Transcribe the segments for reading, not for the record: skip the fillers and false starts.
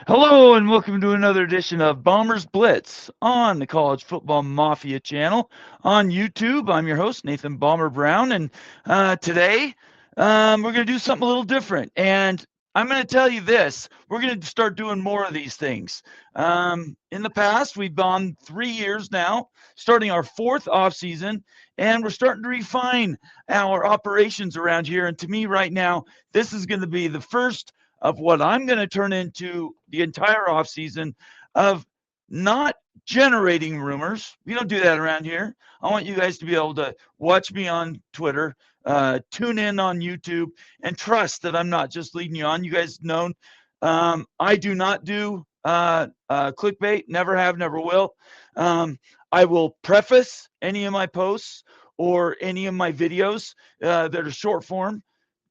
Hello and welcome to another edition of Bombers Blitz on the College Football Mafia channel on YouTube. I'm your host, Nathan Bomber Brown, and today we're going to do something a little different. And I'm going to tell you this, we're going to start doing more of these things. In the past, we've gone 3 years now, starting our fourth off season, and we're starting to refine our operations around here. And to me right now, this is going to be the first of what I'm going to turn into the entire offseason of not generating rumors. We don't do that around here. I want you guys to be able to watch me on Twitter, tune in on YouTube, and trust that I'm not just leading you on. You guys know I do not do clickbait, never have, never will. I will preface any of my posts or any of my videos that are short form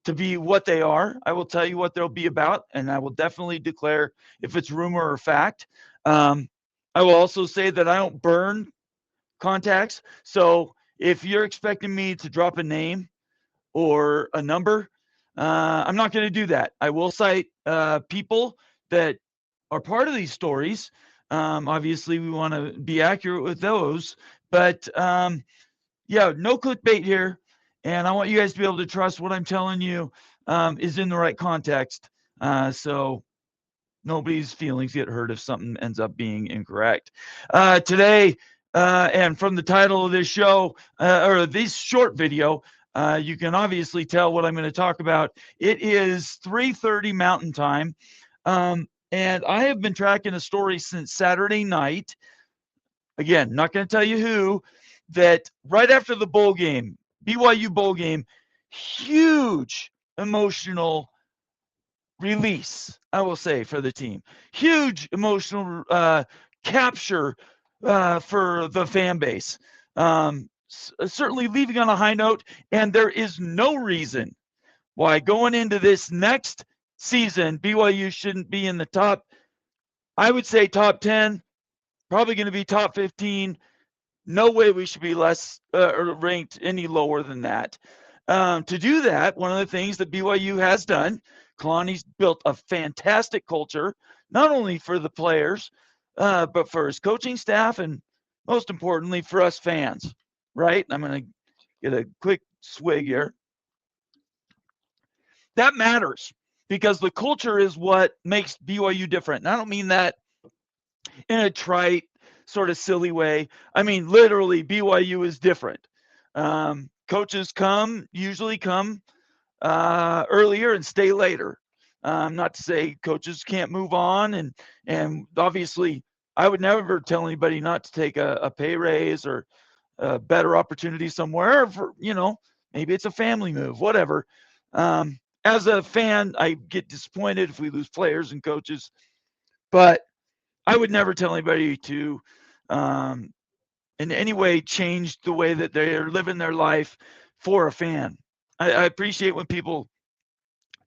to be what they are. I will tell you what they'll be about, and I will definitely declare if it's rumor or fact. I will also say that I don't burn contacts. So if you're expecting me to drop a name or a number, I'm not going to do that. I will cite people that are part of these stories. Obviously, we want to be accurate with those, but yeah, no clickbait here. And I want you guys to be able to trust what I'm telling you is in the right context. So nobody's feelings get hurt if something ends up being incorrect. Today, and from the title of this show, or this short video, you can obviously tell what I'm going to talk about. It is 3:30 Mountain Time. And I have been tracking a story since Saturday night. Again, not going to tell you who, that right after the bowl game, BYU bowl game, huge emotional release, I will say, for the team. Huge emotional capture for the fan base. Certainly leaving on a high note, and there is no reason why going into this next season, BYU shouldn't be in the top, I would say top 10, probably going to be top 15. No way we should be less ranked any lower than that. To do that, one of the things that BYU has done, Kalani's built a fantastic culture, not only for the players, but for his coaching staff and most importantly for us fans, right? I'm going to get a quick swig here. That matters because the culture is what makes BYU different. And I don't mean that in a trite, sort of silly way. I mean, literally, BYU is different. Coaches usually come earlier and stay later. Not to say coaches can't move on, and obviously, I would never tell anybody not to take a pay raise or a better opportunity somewhere. For maybe it's a family move, whatever. As a fan, I get disappointed if we lose players and coaches, but I would never tell anybody to in any way change the way that they're living their life for a fan. I appreciate when people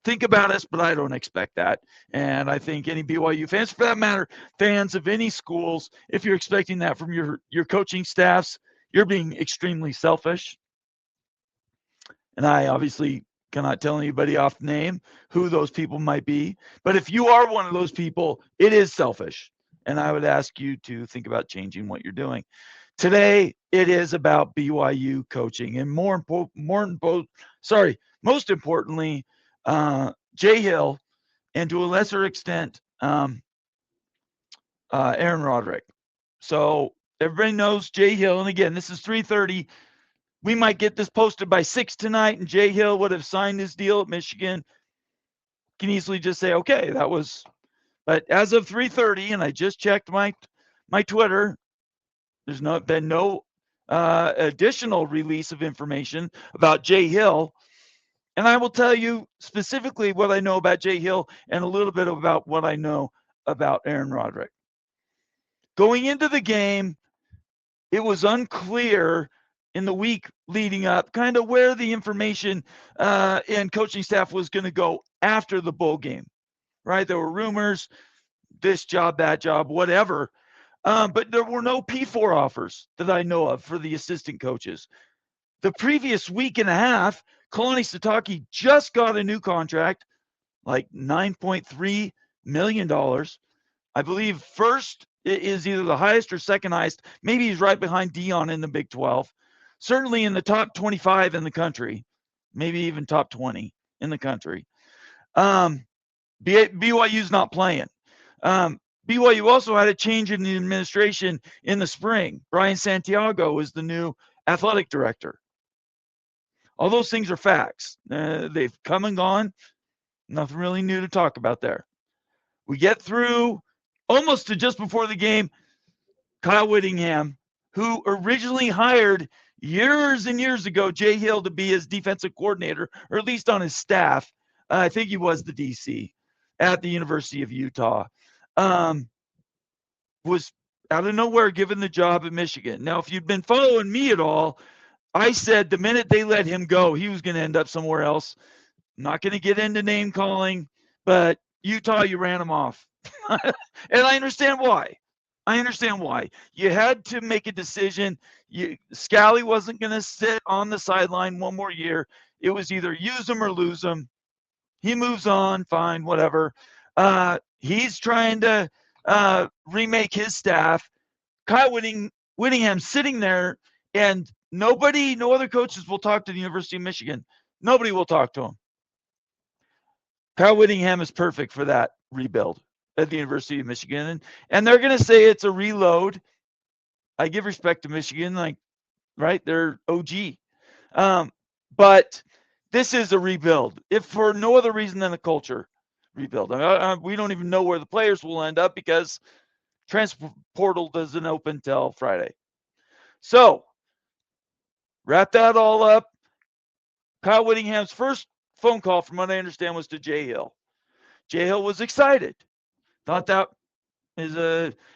think about us, but I don't expect that. And I think any BYU fans, for that matter, fans of any schools, if you're expecting that from your coaching staffs, you're being extremely selfish. And I obviously cannot tell anybody off name who those people might be. But if you are one of those people, it is selfish. And I would ask you to think about changing what you're doing. Today, it is about BYU coaching, and most importantly, Jay Hill, and to a lesser extent, Aaron Roderick. So everybody knows Jay Hill, and again, this is 3:30. We might get this posted by 6 tonight, and Jay Hill would have signed his deal at Michigan. Can easily just say, okay, that was. But as of 3:30, and I just checked my Twitter, there's been no additional release of information about Jay Hill. And I will tell you specifically what I know about Jay Hill and a little bit about what I know about Aaron Roderick. Going into the game, it was unclear in the week leading up kind of where the information and coaching staff was going to go after the bowl game, right? There were rumors, this job, that job, whatever. But there were no P4 offers that I know of for the assistant coaches. The previous week and a half, Kalani Sitake just got a new contract, like $9.3 million. I believe first is either the highest or second highest. Maybe he's right behind Dion in the Big 12. Certainly in the top 25 in the country, maybe even top 20 in the country. BYU's not playing. BYU also had a change in the administration in the spring. Brian Santiago is the new athletic director. All those things are facts. They've come and gone. Nothing really new to talk about there. We get through almost to just before the game. Kyle Whittingham, who originally hired years and years ago Jay Hill to be his defensive coordinator, or at least on his staff. I think he was the DC at the University of Utah. Was out of nowhere given the job at Michigan. Now, if you've been following me at all, I said the minute they let him go, he was going to end up somewhere else. I'm not going to get into name calling, but Utah, you ran him off. And I understand why. You had to make a decision. Scally wasn't going to sit on the sideline one more year. It was either use him or lose him. He moves on, fine, whatever. He's trying to remake his staff. Kyle Whittingham sitting there, and no other coaches will talk to the University of Michigan. Nobody will talk to him. Kyle Whittingham is perfect for that rebuild at the University of Michigan. And they're going to say it's a reload. I give respect to Michigan, right? They're OG. But this is a rebuild, if for no other reason than a culture rebuild. We don't even know where the players will end up because transfer portal doesn't open till Friday. So, wrap that all up. Kyle Whittingham's first phone call, from what I understand, was to Jay Hill. Jay Hill was excited. Thought that is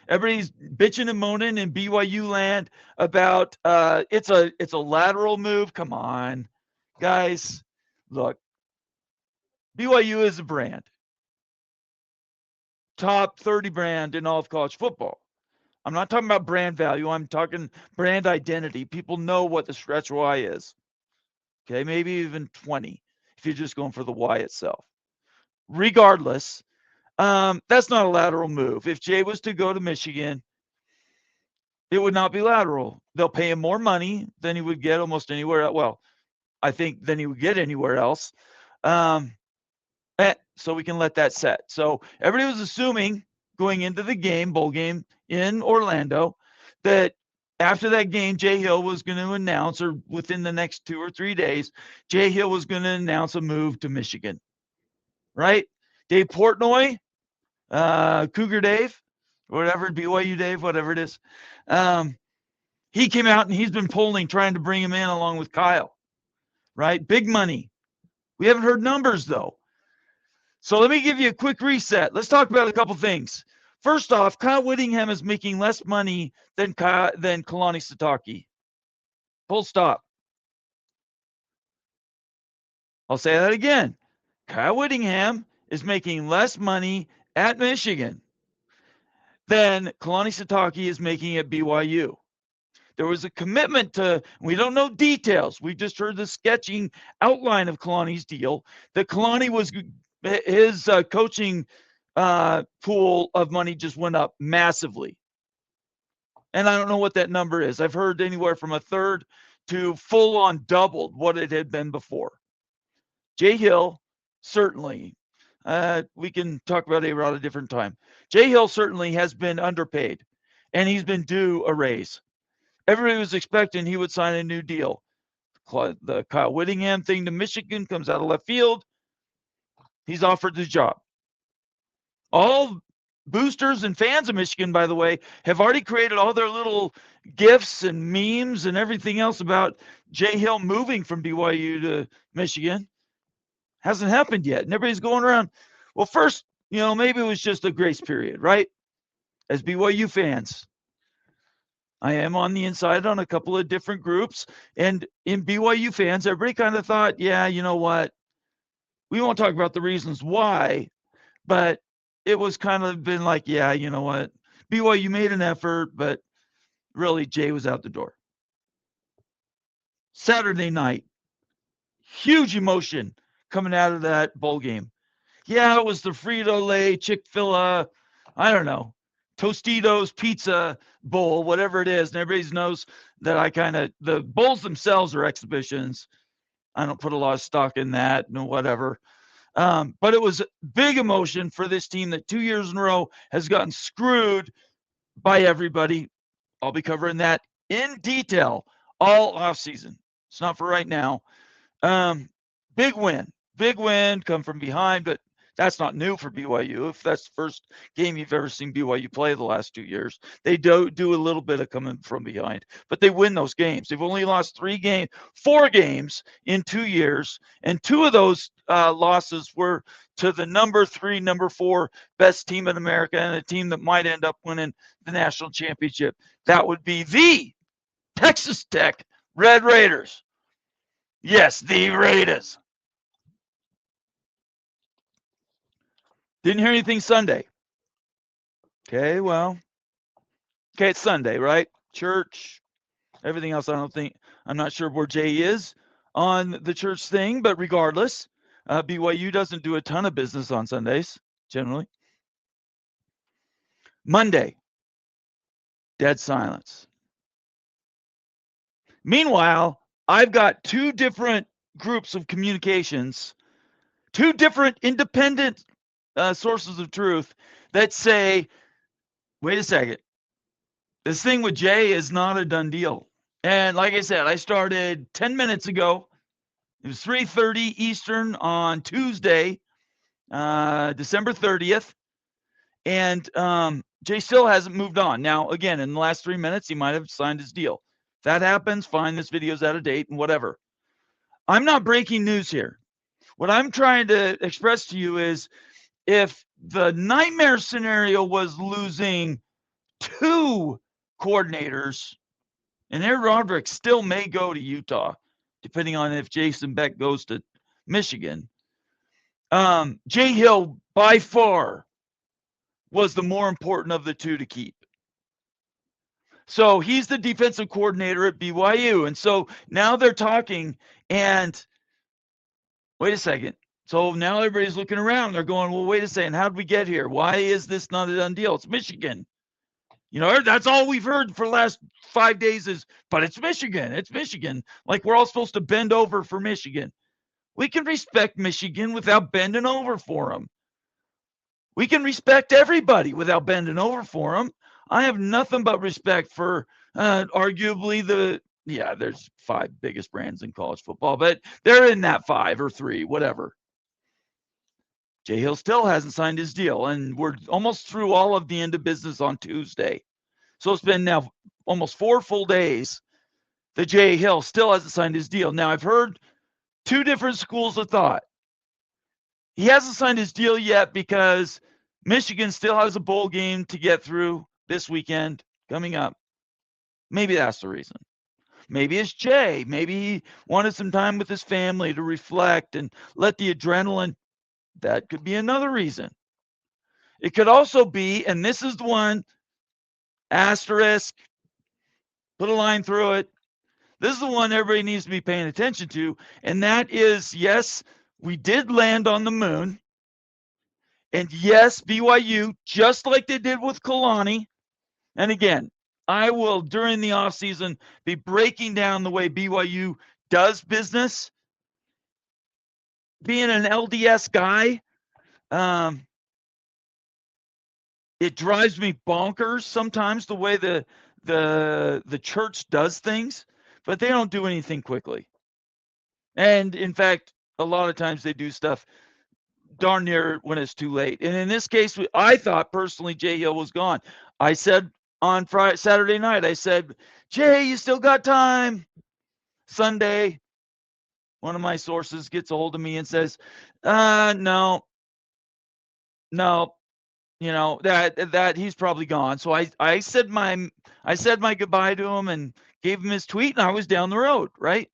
everybody's bitching and moaning in BYU land about it's a lateral move. Come on, guys. Look, BYU is a brand. Top 30 brand in all of college football. I'm not talking about brand value. I'm talking brand identity. People know what the stretch Y is. Okay, maybe even 20 if you're just going for the Y itself. Regardless, that's not a lateral move. If Jay was to go to Michigan, it would not be lateral. They'll pay him more money than he would get almost anywhere else. Well, I think than he would get anywhere else. So we can let that set. So everybody was assuming going into the game, bowl game in Orlando, that after that game, Jay Hill was going to announce, or within the next 2 or 3 days, Jay Hill was going to announce a move to Michigan. Right? Dave Portnoy, Cougar Dave, whatever, BYU Dave, whatever it is. He came out and he's been polling, trying to bring him in along with Kyle. Right? Big money. We haven't heard numbers, though. So let me give you a quick reset. Let's talk about a couple things. First off, Kyle Whittingham is making less money than Kalani Sitake. Full stop. I'll say that again. Kyle Whittingham is making less money at Michigan than Kalani Sitake is making at BYU. There was a commitment to, we don't know details. We just heard the sketching outline of Kalani's deal, that Kalani was, his coaching pool of money just went up massively. And I don't know what that number is. I've heard anywhere from a third to full on doubled what it had been before. Jay Hill, certainly. We can talk about A-Rod a different time. Jay Hill certainly has been underpaid, and he's been due a raise. Everybody was expecting he would sign a new deal. The Kyle Whittingham thing to Michigan comes out of left field. He's offered the job. All boosters and fans of Michigan, by the way, have already created all their little GIFs and memes and everything else about Jay Hill moving from BYU to Michigan. Hasn't happened yet. And everybody's going around. Well, first, maybe it was just a grace period, right? As BYU fans, I am on the inside on a couple of different groups. And in BYU fans, everybody kind of thought, yeah, you know what? We won't talk about the reasons why, but it was kind of been like, yeah, you know what? BYU made an effort, but really Jay was out the door. Saturday night, huge emotion coming out of that bowl game. Yeah, it was the Frito-Lay, Chick-fil-A, I don't know, Tostitos pizza bowl, whatever it is. And everybody knows that the bowls themselves are exhibitions. I don't put a lot of stock in that, no, whatever. But it was big emotion for this team that 2 years in a row has gotten screwed by everybody. I'll be covering that in detail all off season. It's not for right now. Big win, come from behind, but that's not new for BYU. If that's the first game you've ever seen BYU play the last 2 years, they do a little bit of coming from behind, but they win those games. They've only lost 4 games in 2 years, and 2 of those losses were to the number 3, number 4 best team in America and a team that might end up winning the national championship. That would be the Texas Tech Red Raiders. Yes, the Raiders. Didn't hear anything Sunday. Okay, well. Okay, it's Sunday, right? Church, everything else. I'm not sure where Jay is on the church thing, but regardless, BYU doesn't do a ton of business on Sundays, generally. Monday, dead silence. Meanwhile, I've got 2 different groups of communications, 2 different independent sources of truth that say, wait a second, this thing with Jay is not a done deal. And like I said, I started 10 minutes ago. It was 3:30 Eastern on Tuesday, December 30th. And Jay still hasn't moved on. Now, again, in the last 3 minutes, he might have signed his deal. If that happens, fine, this video's out of date and whatever. I'm not breaking news here. What I'm trying to express to you is if the nightmare scenario was losing 2 coordinators, and Aaron Roderick still may go to Utah, depending on if Jason Beck goes to Michigan. Jay Hill, by far, was the more important of the 2 to keep. So he's the defensive coordinator at BYU. And so now they're talking, and wait a second. So now everybody's looking around. They're going, well, wait a second. How did we get here? Why is this not a done deal? It's Michigan. That's all we've heard for the last 5 days is, but it's Michigan. It's Michigan. Like we're all supposed to bend over for Michigan. We can respect Michigan without bending over for them. We can respect everybody without bending over for them. I have nothing but respect for arguably there's 5 biggest brands in college football, but they're in that 5 or 3, whatever. Jay Hill still hasn't signed his deal, and we're almost through all of the end of business on Tuesday. So it's been now almost 4 full days that Jay Hill still hasn't signed his deal. Now, I've heard 2 different schools of thought. He hasn't signed his deal yet because Michigan still has a bowl game to get through this weekend coming up. Maybe that's the reason. Maybe it's Jay. Maybe he wanted some time with his family to reflect and let the adrenaline. That could be another reason. It could also be, and this is the one, asterisk, put a line through it. This is the one everybody needs to be paying attention to, and that is, yes, we did land on the moon. And yes, BYU, just like they did with Kalani, and again, I will, during the offseason, be breaking down the way BYU does business. Being an LDS guy, it drives me bonkers sometimes the way the church does things, but they don't do anything quickly. And in fact, a lot of times they do stuff darn near when it's too late. And in this case, I thought personally Jay Hill was gone. I said on Saturday night, I said, Jay, you still got time. Sunday, one of my sources gets a hold of me and says, no, that he's probably gone. So I said my goodbye to him and gave him his tweet, and I was down the road, right?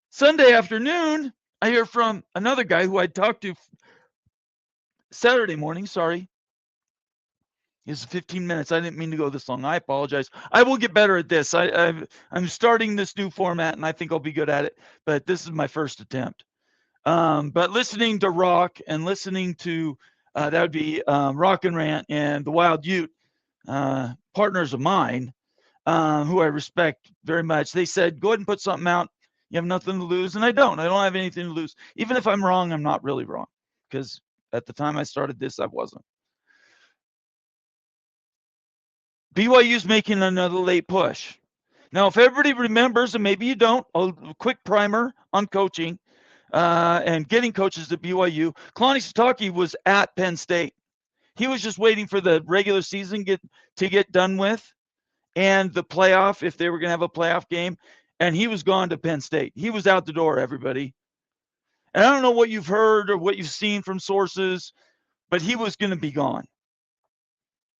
Sunday afternoon, I hear from another guy who I'd talked to Saturday morning. Sorry. It's 15 minutes. I didn't mean to go this long. I apologize. I will get better at this. I'm starting this new format, and I think I'll be good at it. But this is my first attempt. But listening to Rock and listening to That would be Rock and Rant and the Wild Ute, partners of mine, who I respect very much. They said, go ahead and put something out. You have nothing to lose. And I don't have anything to lose. Even if I'm wrong, I'm not really wrong, because at the time I started this, I wasn't. BYU's making another late push. Now, if everybody remembers, and maybe you don't, a quick primer on coaching and getting coaches at BYU. Kalani Sitake was at Penn State. He was just waiting for the regular season to get done with, and the playoff, if they were going to have a playoff game, and he was gone to Penn State. He was out the door, everybody. And I don't know what you've heard or what you've seen from sources, but he was going to be gone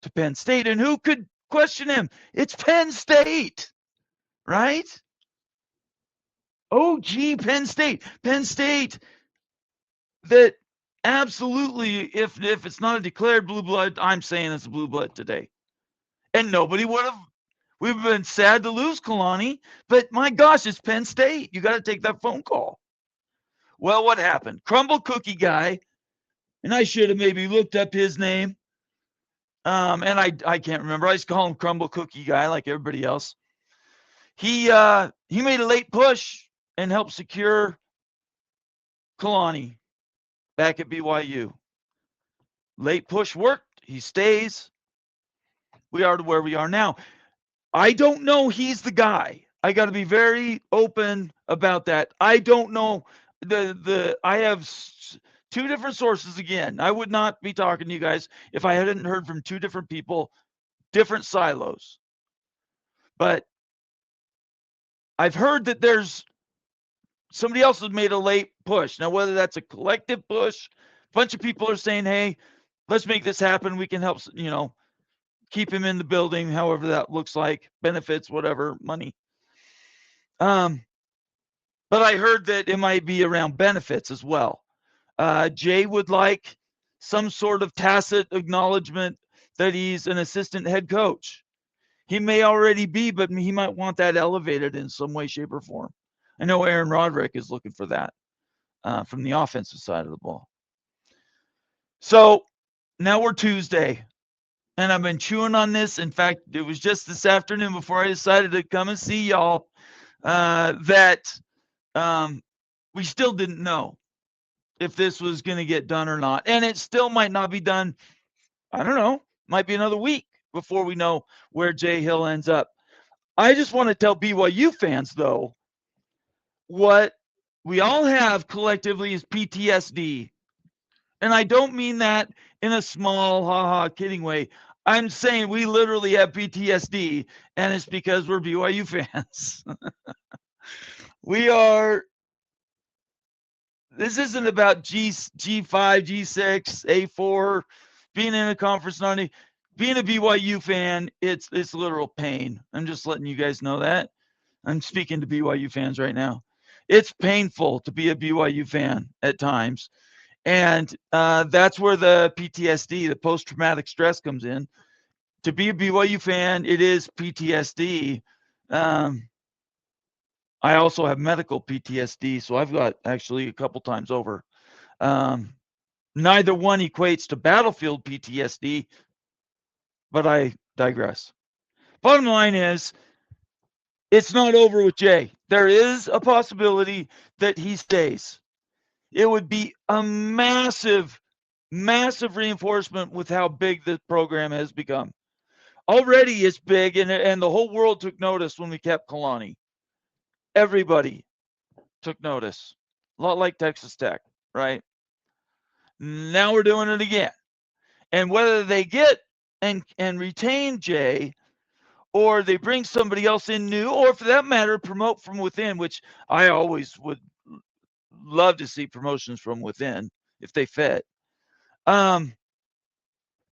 to Penn State. And who could question him? It's Penn State, right? Oh, gee, Penn State. Penn State that absolutely, if it's not a declared blue blood, I'm saying it's a blue blood today. And nobody would have. We've been sad to lose Kalani, but my gosh, it's Penn State. You got to take that phone call. Well, what happened? Crumble Cookie Guy, and I should have maybe looked up his name. And I can't remember. I just call him Crumble Cookie Guy like everybody else. He made a late push and helped secure Kalani back at BYU. Late push worked. He stays. We are to where we are now. I don't know he's the guy. I got to be very open about that. I don't know. I have two different sources again. I would not be talking to you guys if I hadn't heard from two different people, different silos. But I've heard that there's somebody else has made a late push. Now, whether that's a collective push, a bunch of people are saying, hey, let's make this happen. We can help, keep him in the building, however that looks like, benefits, whatever, money. But I heard that it might be around benefits as well. Jay would like some sort of tacit acknowledgement that he's an assistant head coach. He may already be, but he might want that elevated in some way, shape, or form. I know Aaron Roderick is looking for that from the offensive side of the ball. So now we're Tuesday, and I've been chewing on this. In fact, it was just this afternoon before I decided to come and see y'all that we still didn't know if this was going to get done or not. And it still might not be done. I don't know. Might be another week before we know where Jay Hill ends up. I just want to tell BYU fans, though, what we all have collectively is PTSD. And I don't mean that in a small, ha-ha, kidding way. I'm saying we literally have PTSD, and it's because we're BYU fans. We are. This isn't about G5, G6, A4, being in a conference, being a BYU fan. It's literal pain. I'm just letting you guys know that. I'm speaking to BYU fans right now. It's painful to be a BYU fan at times. And that's where the PTSD, the post-traumatic stress, comes in. To be a BYU fan, it is PTSD. I also have medical PTSD, so I've got actually a couple times over. Neither one equates to battlefield PTSD, but I digress. Bottom line is, it's not over with Jay. There is a possibility that he stays. It would be a massive, massive reinforcement with how big the program has become. Already it's big, and the whole world took notice when we kept Kalani. Everybody took notice. A lot like Texas Tech, right? Now we're doing it again. And whether they get and retain Jay, or they bring somebody else in new, or for that matter, promote from within, which I always would love to see promotions from within if they fit.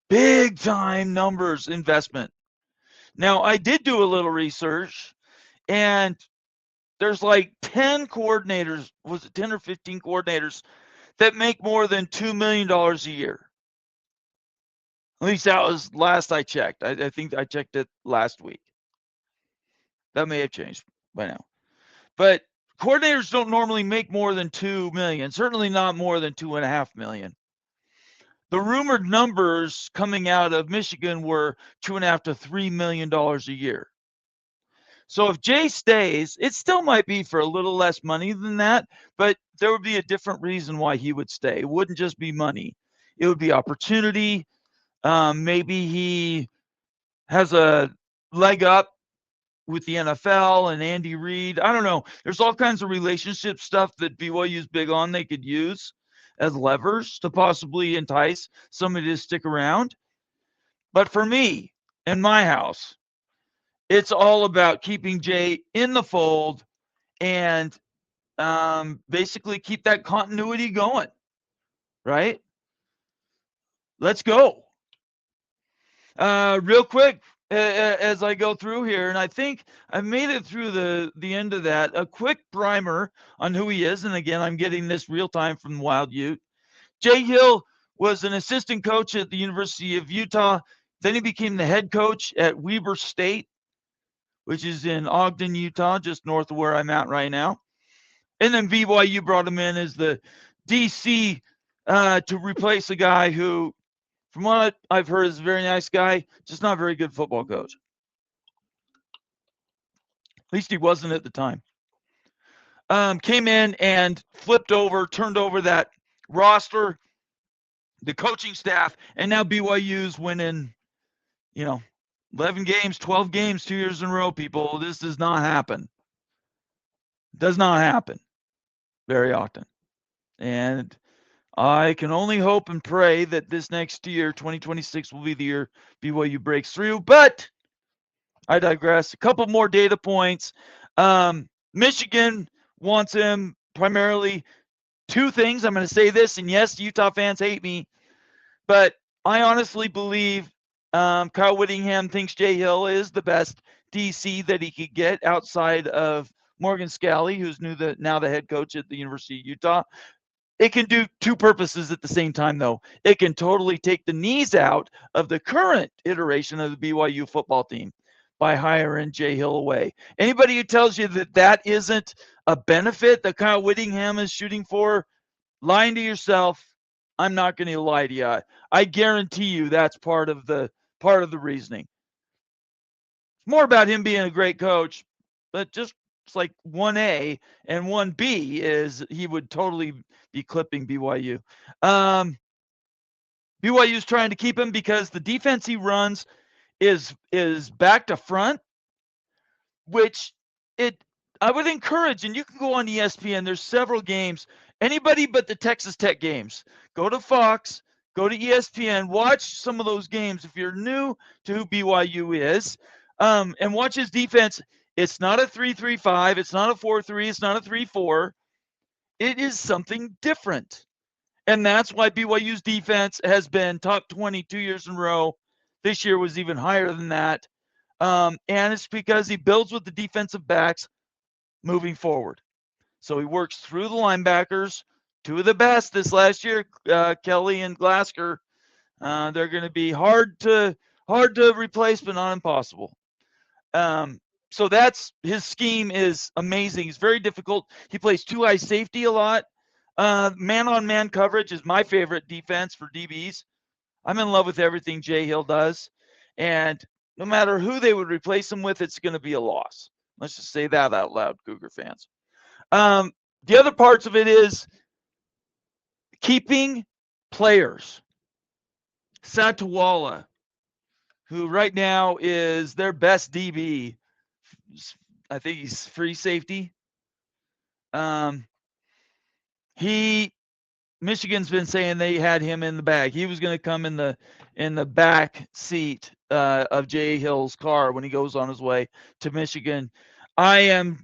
Big time numbers investment. Now, I did do a little research, and there's like 10 coordinators, was it 10 or 15 coordinators that make more than $2 million a year? At least that was last I checked. I think I checked it last week. That may have changed by now. But coordinators don't normally make more than $2 million, certainly not more than $2.5 million. The rumored numbers coming out of Michigan were $2.5 to $3 million a year. So if Jay stays, it still might be for a little less money than that, but there would be a different reason why he would stay. It wouldn't just be money. It would be opportunity. Maybe he has a leg up with the NFL and Andy Reid. I don't know. There's all kinds of relationship stuff that BYU's big on they could use as levers to possibly entice somebody to stick around. But for me, in my house, it's all about keeping Jay in the fold and basically keep that continuity going, right? Let's go. Real quick, as I go through here, and I think I made it through the end of that. A quick primer on who he is, and again, I'm getting this real time from Wild Ute. Jay Hill was an assistant coach at the University of Utah. Then he became the head coach at Weber State, which is in Ogden, Utah, just north of where I'm at right now. And then BYU brought him in as the DC to replace a guy who, from what I've heard, is a very nice guy, just not a very good football coach. At least he wasn't at the time. Came in and turned over that roster, the coaching staff, and now BYU's winning, 11 games, 12 games, 2 years in a row, people. This does not happen. Does not happen very often. And I can only hope and pray that this next year, 2026, will be the year BYU breaks through. But I digress. A couple more data points. Michigan wants him primarily two things. I'm going to say this, and yes, Utah fans hate me, but I honestly believe Kyle Whittingham thinks Jay Hill is the best DC that he could get outside of Morgan Scalley, who's now the head coach at the University of Utah. It can do two purposes at the same time, though. It can totally take the knees out of the current iteration of the BYU football team by hiring Jay Hill away. Anybody who tells you that that isn't a benefit that Kyle Whittingham is shooting for, lying to yourself. I'm not going to lie to you. I guarantee you that's part of the reasoning. It's more about him being a great coach, but just it's like 1A and 1B is he would totally be clipping BYU. BYU is trying to keep him because the defense he runs is back to front, which I would encourage, and you can go on ESPN. There's several games. Anybody but the Texas Tech games. Go to Fox, go to ESPN, watch some of those games if you're new to who BYU is, and watch his defense. It's not a 3-3-5. It's not a 4-3. It's not a 3-4. It is something different. And that's why BYU's defense has been top 20 2 years in a row. This year was even higher than that. And it's because he builds with the defensive backs moving forward. So he works through the linebackers, two of the best this last year, Kelly and Glasker. They're going to be hard to replace, but not impossible. So that's his scheme is amazing. He's very difficult. He plays two high safety a lot. Man-on-man coverage is my favorite defense for DBs. I'm in love with everything Jay Hill does. And no matter who they would replace him with, it's going to be a loss. Let's just say that out loud, Cougar fans. The other parts of it is keeping players. Satawala, who right now is their best DB. I think he's free safety. Michigan's been saying they had him in the bag. He was going to come in the back seat of Jay Hill's car when he goes on his way to Michigan. And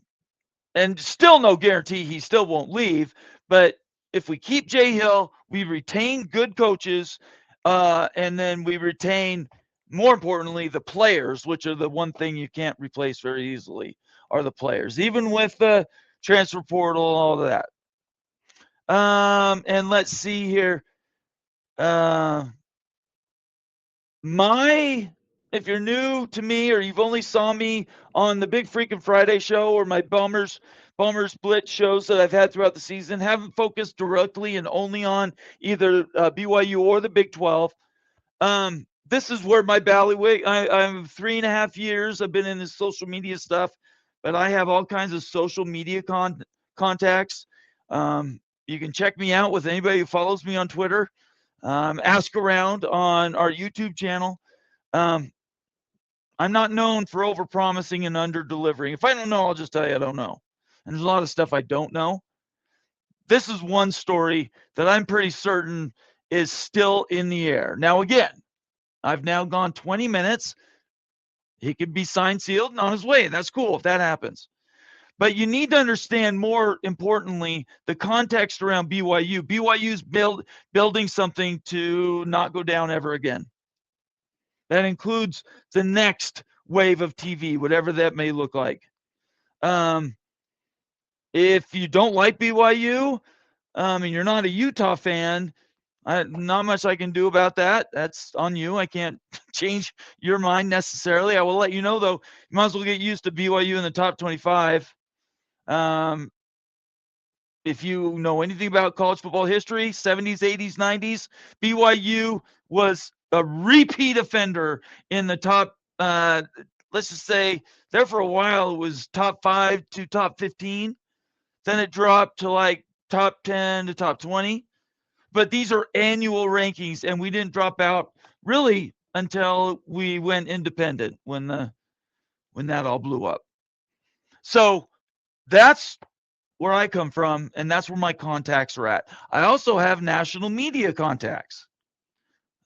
still no guarantee he still won't leave. But if we keep Jay Hill, we retain good coaches, and then we retain, more importantly, the players, which are the one thing you can't replace very easily, are the players, even with the transfer portal and all of that. And let's see here. If you're new to me or you've only saw me on the Big Freaking Friday show or my Bombers Bombers Blitz shows that I've had throughout the season haven't focused directly and only on either BYU or the Big 12. This is where my bailiwick. I'm 3.5 years. I've been in this social media stuff, but I have all kinds of social media contacts. You can check me out with anybody who follows me on Twitter. Ask around on our YouTube channel. I'm not known for over-promising and under-delivering. If I don't know, I'll just tell you I don't know. And there's a lot of stuff I don't know. This is one story that I'm pretty certain is still in the air. Now, again, I've now gone 20 minutes. He could be signed, sealed, and on his way. That's cool if that happens. But you need to understand, more importantly, the context around BYU. BYU's building something to not go down ever again. That includes the next wave of TV, whatever that may look like. If you don't like BYU and you're not a Utah fan, not much I can do about that. That's on you. I can't change your mind necessarily. I will let you know, though, you might as well get used to BYU in the top 25. If you know anything about college football history, 70s, 80s, 90s, BYU was a repeat offender in the top, let's just say, there for a while it was top 5 to top 15. Then it dropped to like top 10 to top 20. But these are annual rankings, and we didn't drop out really until we went independent when that all blew up. So that's where I come from, and that's where my contacts are at. I also have national media contacts.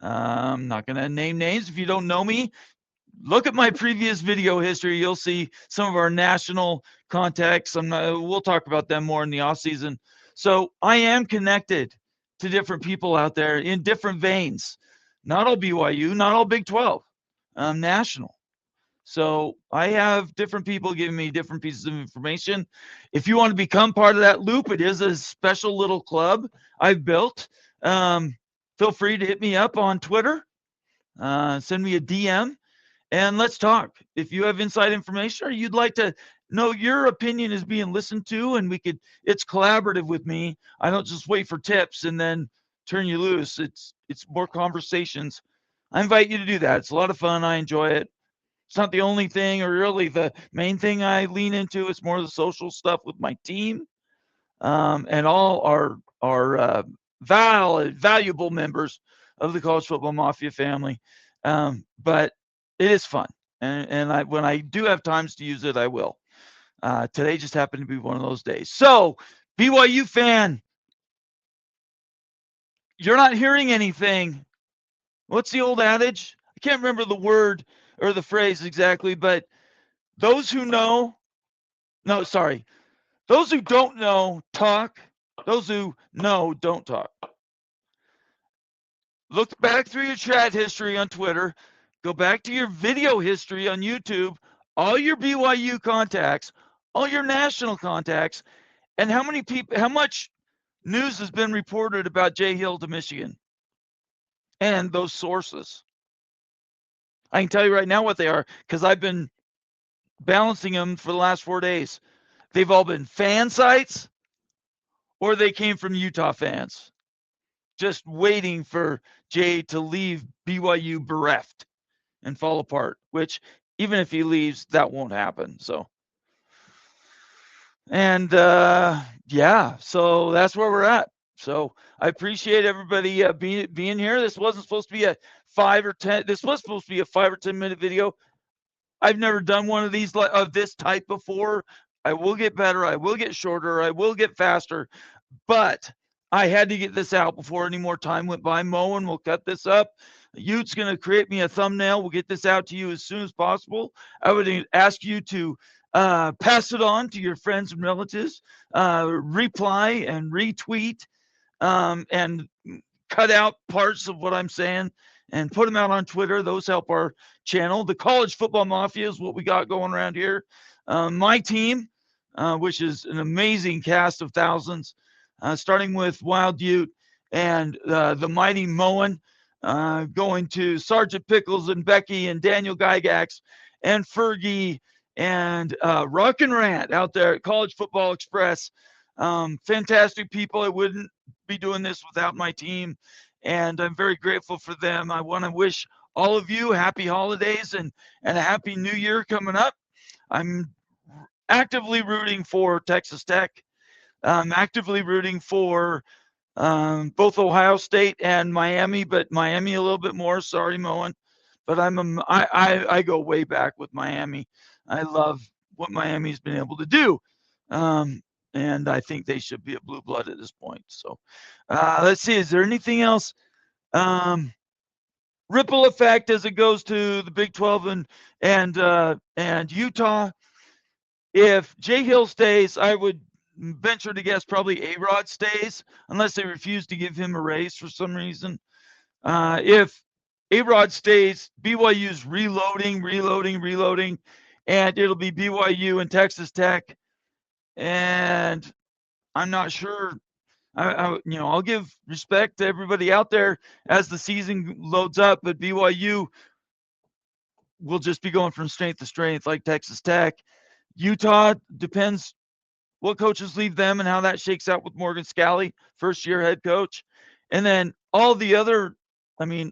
I'm not going to name names. If you don't know me, look at my previous video history. You'll see some of our national contacts. We'll talk about them more in the off season. So I am connected to different people out there in different veins. Not all BYU, not all Big 12, national. So I have different people giving me different pieces of information. If you want to become part of that loop, it is a special little club I've built. Feel free to hit me up on Twitter, send me a DM, and let's talk. If you have inside information or you'd like to know your opinion is being listened to, and it's collaborative with me. I don't just wait for tips and then turn you loose. It's more conversations. I invite you to do that. It's a lot of fun. I enjoy it. It's not the only thing or really the main thing I lean into. It's more the social stuff with my team, and all our valuable members of the College Football Mafia family. But it is fun. And when I do have times to use it, I will. Today just happened to be one of those days. So, BYU fan, you're not hearing anything. What's the old adage? I can't remember the word or the phrase exactly, but those who don't know, talk. Those who know, don't talk. Look back through your chat history on Twitter. Go back to your video history on YouTube, all your BYU contacts, all your national contacts, and how much news has been reported about Jay Hill to Michigan and those sources. I can tell you right now what they are because I've been balancing them for the last 4 days. They've all been fan sites or they came from Utah fans just waiting for Jay to leave BYU bereft and fall apart, which even if he leaves, that won't happen. So, and yeah, so that's where we're at. So I appreciate everybody being here. This wasn't supposed to be a 5 or 10. This was supposed to be a 5 or 10 minute video. I've never done one of these of this type before. I will get better. I will get shorter. I will get faster. But I had to get this out before any more time went by. Moen will cut this up. Ute's going to create me a thumbnail. We'll get this out to you as soon as possible. I would ask you to pass it on to your friends and relatives, reply and retweet, and cut out parts of what I'm saying and put them out on Twitter. Those help our channel. The College Football Mafia is what we got going around here. My team, which is an amazing cast of thousands, starting with Wild Ute and the mighty Moen, going to Sergeant Pickles and Becky and Daniel Gygax and Fergie and Ruck and Rant out there at College Football Express. Fantastic people. I wouldn't be doing this without my team, and I'm very grateful for them. I want to wish all of you happy holidays and a happy new year coming up. I'm actively rooting for Texas Tech. I'm actively rooting for both Ohio State and Miami, but Miami a little bit more. Sorry, Moen, but I go way back with Miami. I love what Miami's been able to do, and I think they should be a blue blood at this point. So let's see. Is there anything else? Ripple effect as it goes to the Big 12 and Utah. If Jay Hill stays, I would venture to guess probably A-Rod stays, unless they refuse to give him a raise for some reason. If A-Rod stays, BYU's reloading, and it'll be BYU and Texas Tech. And I'm not sure. I'll give respect to everybody out there as the season loads up, but BYU will just be going from strength to strength like Texas Tech. Utah depends what coaches leave them and how that shakes out with Morgan Scalley, first-year head coach. And then all the other,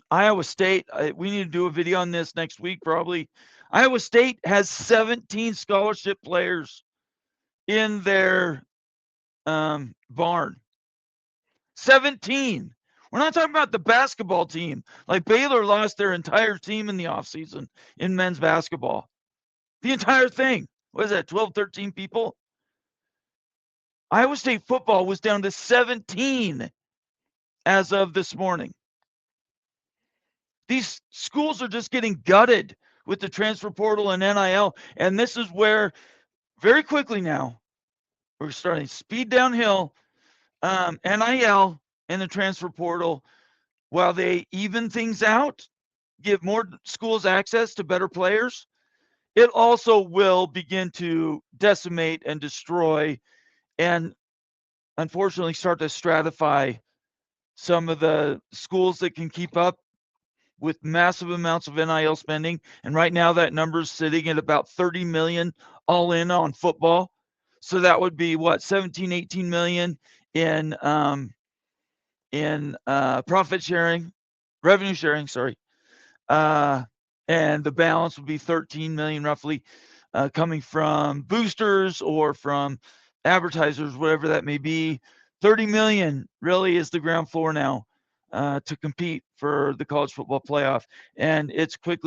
Iowa State, we need to do a video on this next week probably. Iowa State has 17 scholarship players in their barn. 17. We're not talking about the basketball team. Like Baylor lost their entire team in the offseason in men's basketball. The entire thing. What is that, 12, 13 people? Iowa State football was down to 17 as of this morning. These schools are just getting gutted with the transfer portal and NIL. And this is where, very quickly now, we're starting to speed downhill. NIL and the transfer portal, while they even things out, give more schools access to better players, it also will begin to decimate and destroy and unfortunately start to stratify some of the schools that can keep up with massive amounts of NIL spending. And right now that number is sitting at about 30 million all in on football. So that would be what, 17, 18 million in profit sharing, revenue sharing, sorry. And the balance would be 13 million roughly coming from boosters or from advertisers, whatever that may be. 30 million really is the ground floor now to compete for the college football playoff. And it's going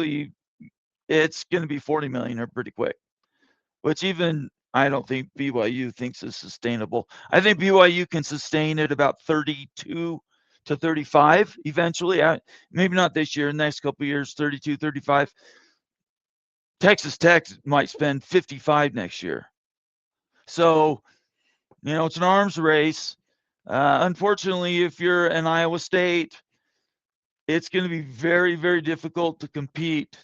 to be 40 million or pretty quick, which even I don't think BYU thinks is sustainable. I think BYU can sustain it about 32 to 35 eventually. Maybe not this year, in the next couple of years, 32, 35. Texas Tech might spend 55 next year. So, it's an arms race. Unfortunately, if you're an Iowa State, it's going to be very, very difficult to compete.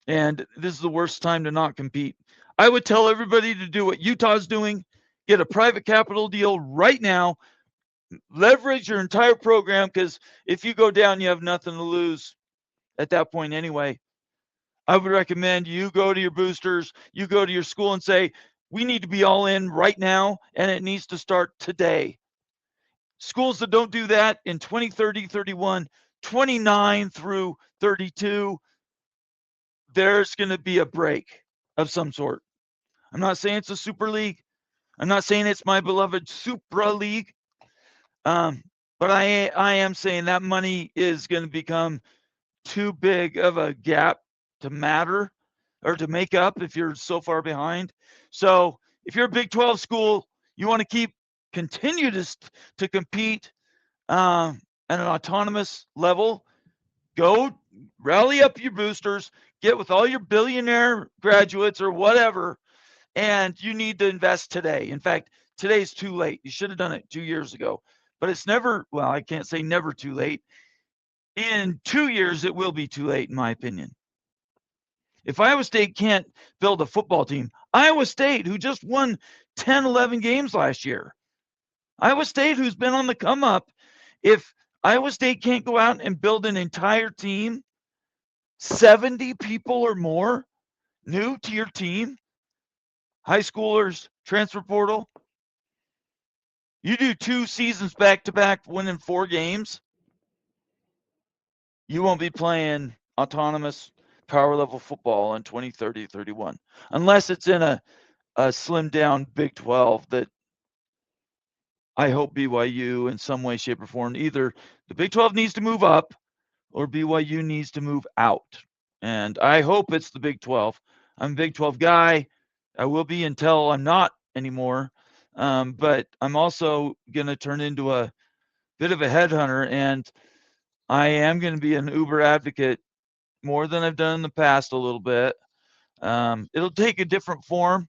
And this is the worst time to not compete. I would tell everybody to do what Utah's doing, get a private capital deal right now, leverage your entire program, because if you go down, you have nothing to lose at that point anyway. I would recommend you go to your boosters, you go to your school and say, we need to be all in right now, and it needs to start today. Schools that don't do that in 2030, 31, 29 through 32, there's going to be a break of some sort. I'm not saying it's a super league. I'm not saying it's my beloved Supra League. But I am saying that money is going to become too big of a gap to matter or to make up if you're so far behind. So if you're a Big 12 school, you want to continue to compete at an autonomous level, go rally up your boosters, get with all your billionaire graduates or whatever, and you need to invest today. In fact, today's too late. You should have done it 2 years ago. But it's never, well, I can't say never too late. In 2 years, it will be too late, in my opinion. If Iowa State can't build a football team, Iowa State, who just won 10, 11 games last year, Iowa State, who's been on the come up, if Iowa State can't go out and build an entire team, 70 people or more, new to your team, high schoolers, transfer portal, you do 2 seasons back-to-back winning 4 games, you won't be playing autonomous power level football in 2030-31 unless it's in a slimmed down Big 12 that I hope BYU in some way, shape, or form, either the Big 12 needs to move up or BYU needs to move out. And I hope it's the Big 12. I'm a Big 12 guy. I will be until I'm not anymore. But I'm also going to turn into a bit of a headhunter, and I am going to be an Uber advocate more than I've done in the past a little bit. It'll take a different form.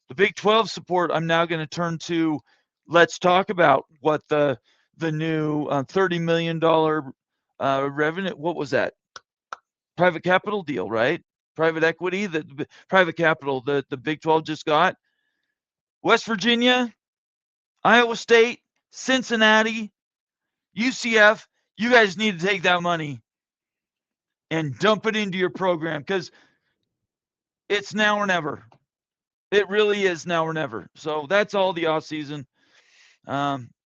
The Big 12 support, I'm now going to turn to, let's talk about what the new $30 million revenue, what was that? Private capital deal, right? Private equity, the private capital that the Big 12 just got. West Virginia, Iowa State, Cincinnati, UCF, you guys need to take that money and dump it into your program because it's now or never. It really is now or never. So that's all the off season.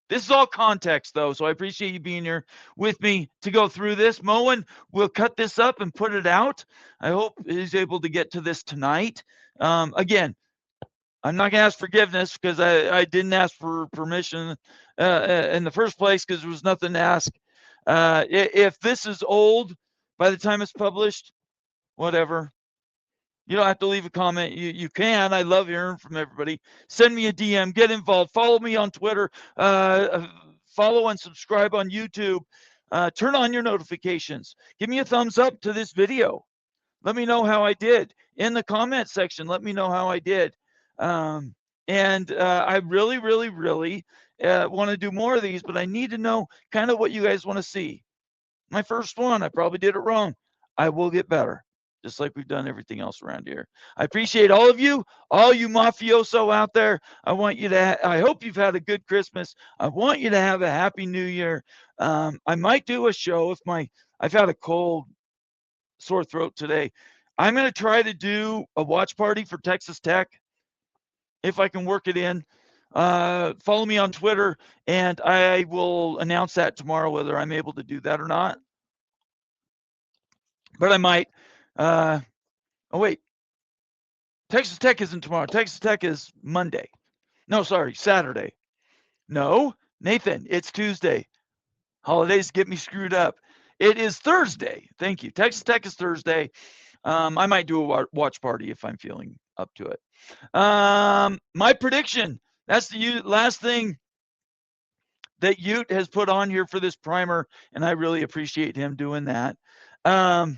This is all context, though, so I appreciate you being here with me to go through this. Moen will cut this up and put it out. I hope he's able to get to this tonight. Again, I'm not going to ask forgiveness because I didn't ask for permission in the first place because there was nothing to ask. If this is old by the time it's published, whatever. You don't have to leave a comment. You can. I love hearing from everybody. Send me a DM. Get involved. Follow me on Twitter. Follow and subscribe on YouTube. Turn on your notifications. Give me a thumbs up to this video. Let me know how I did. In the comment section, let me know how I did. I really, really, really want to do more of these, but I need to know kind of what you guys want to see. My first one, I probably did it wrong. I will get better, just like we've done everything else around here. I appreciate all of you, all you mafioso out there. I want you to, I hope you've had a good Christmas. I want you to have a happy new year. I might do a show if I've had a cold, sore throat today. I'm going to try to do a watch party for Texas Tech if I can work it in. Follow me on Twitter, and I will announce that tomorrow whether I'm able to do that or not. But I might. Oh, wait. Texas Tech isn't tomorrow. Texas Tech is Monday. No, sorry, Saturday. No, Nathan, it's Tuesday. Holidays get me screwed up. It is Thursday. Thank you. Texas Tech is Thursday. I might do a watch party if I'm feeling up to it. My prediction. That's the last thing that Ute has put on here for this primer, and I really appreciate him doing that. I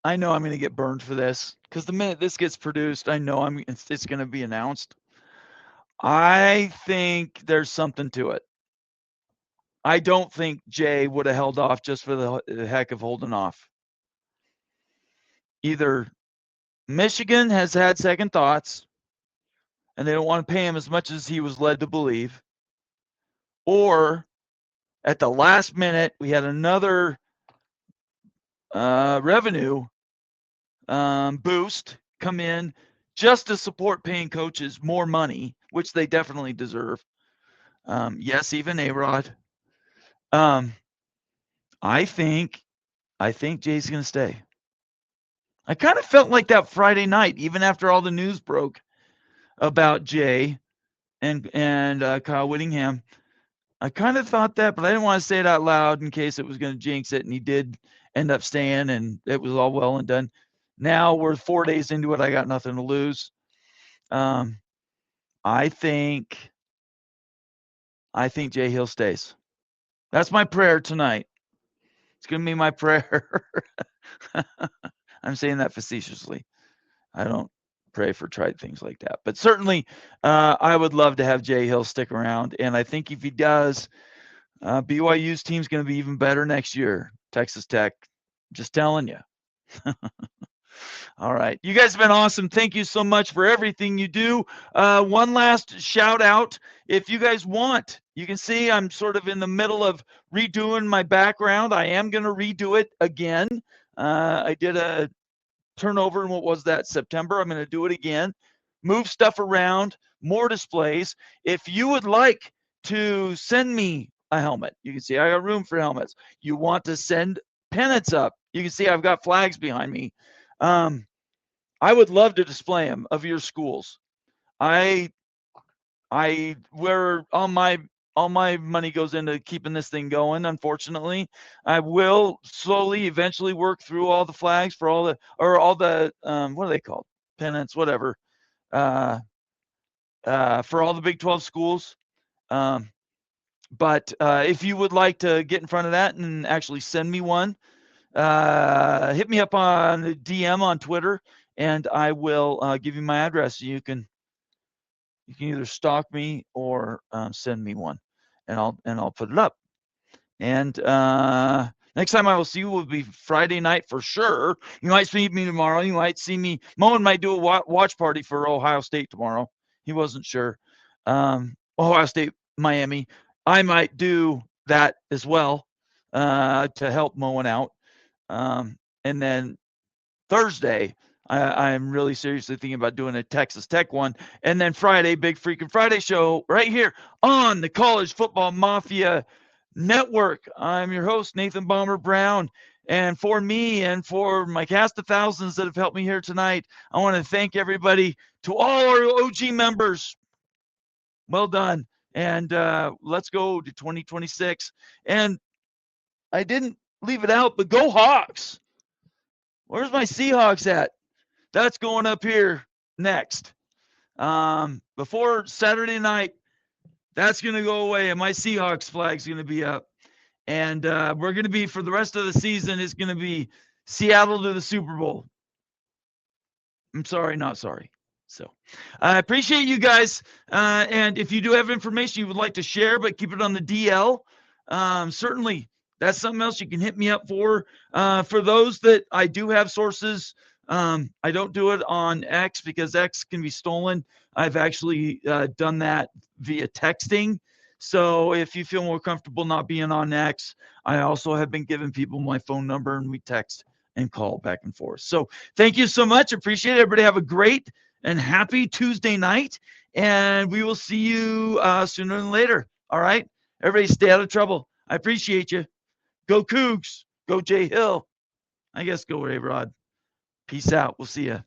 know I'm going to get burned for this because the minute this gets produced, I know it's going to be announced. I think there's something to it. I don't think Jay would have held off just for the heck of holding off. Either Michigan has had second thoughts and they don't want to pay him as much as he was led to believe, or at the last minute, we had another revenue boost come in just to support paying coaches more money, which they definitely deserve. Yes, even A-Rod. I think Jay's going to stay. I kind of felt like that Friday night, even after all the news broke about Jay and Kyle Whittingham. I kind of thought that, but I didn't want to say it out loud in case it was going to jinx it, and he did end up staying, and it was all well and done. Now we're 4 days into it. I got nothing to lose. I think Jay Hill stays. That's my prayer tonight. It's going to be my prayer. I'm saying that facetiously. I don't pray for tried things like that. But certainly, I would love to have Jay Hill stick around. And I think if he does, BYU's team's going to be even better next year. Texas Tech, just telling you. All right. You guys have been awesome. Thank you so much for everything you do. One last shout out. If you guys want, You can see I'm sort of in the middle of redoing my background. I am going to redo it again. I did a turnover in what was that, September. I'm going to do it again. Move stuff around, more displays. If you would like to send me a helmet, you can see I got room for helmets. You want to send pennants up, you can see I've got flags behind me. I would love to display them of your schools. Where all my money goes into keeping this thing going, unfortunately. I will slowly eventually work through all the flags for all the what are they called, pennants, whatever, for all the Big 12 schools. But if you would like to get in front of that and actually send me one, hit me up on the DM on Twitter, and I will give you my address. You can either stalk me or send me one, and I'll put it up. And next time I will see you will be Friday night for sure. You might see me tomorrow. You might see me. Moen might do a watch party for Ohio State tomorrow. He wasn't sure. Ohio State, Miami. I might do that as well to help Moen out. And then Thursday, I'm really seriously thinking about doing a Texas Tech one. And then Friday, big freaking Friday show right here on the College Football Mafia Network. I'm your host, Nathan Bomber Brown. And for me and for my cast of thousands that have helped me here tonight, I want to thank everybody, to all our OG members. Well done. And let's go to 2026. And I didn't leave it out, but go Hawks. Where's my Seahawks at? That's going up here next. Before Saturday night, that's going to go away, and my Seahawks flag's going to be up. And we're going to be, for the rest of the season, it's going to be Seattle to the Super Bowl. I'm sorry, not sorry. So I appreciate you guys. And if you do have information you would like to share, but keep it on the DL, certainly that's something else you can hit me up for. For those that I do have sources, I don't do it on X because X can be stolen. I've actually done that via texting. So if you feel more comfortable not being on X, I also have been giving people my phone number and we text and call back and forth. So thank you so much. Appreciate it. Everybody have a great and happy Tuesday night. And we will see you sooner than later. All right. Everybody stay out of trouble. I appreciate you. Go Cougs. Go Jay Hill. I guess go A-Rod. Peace out. We'll see you.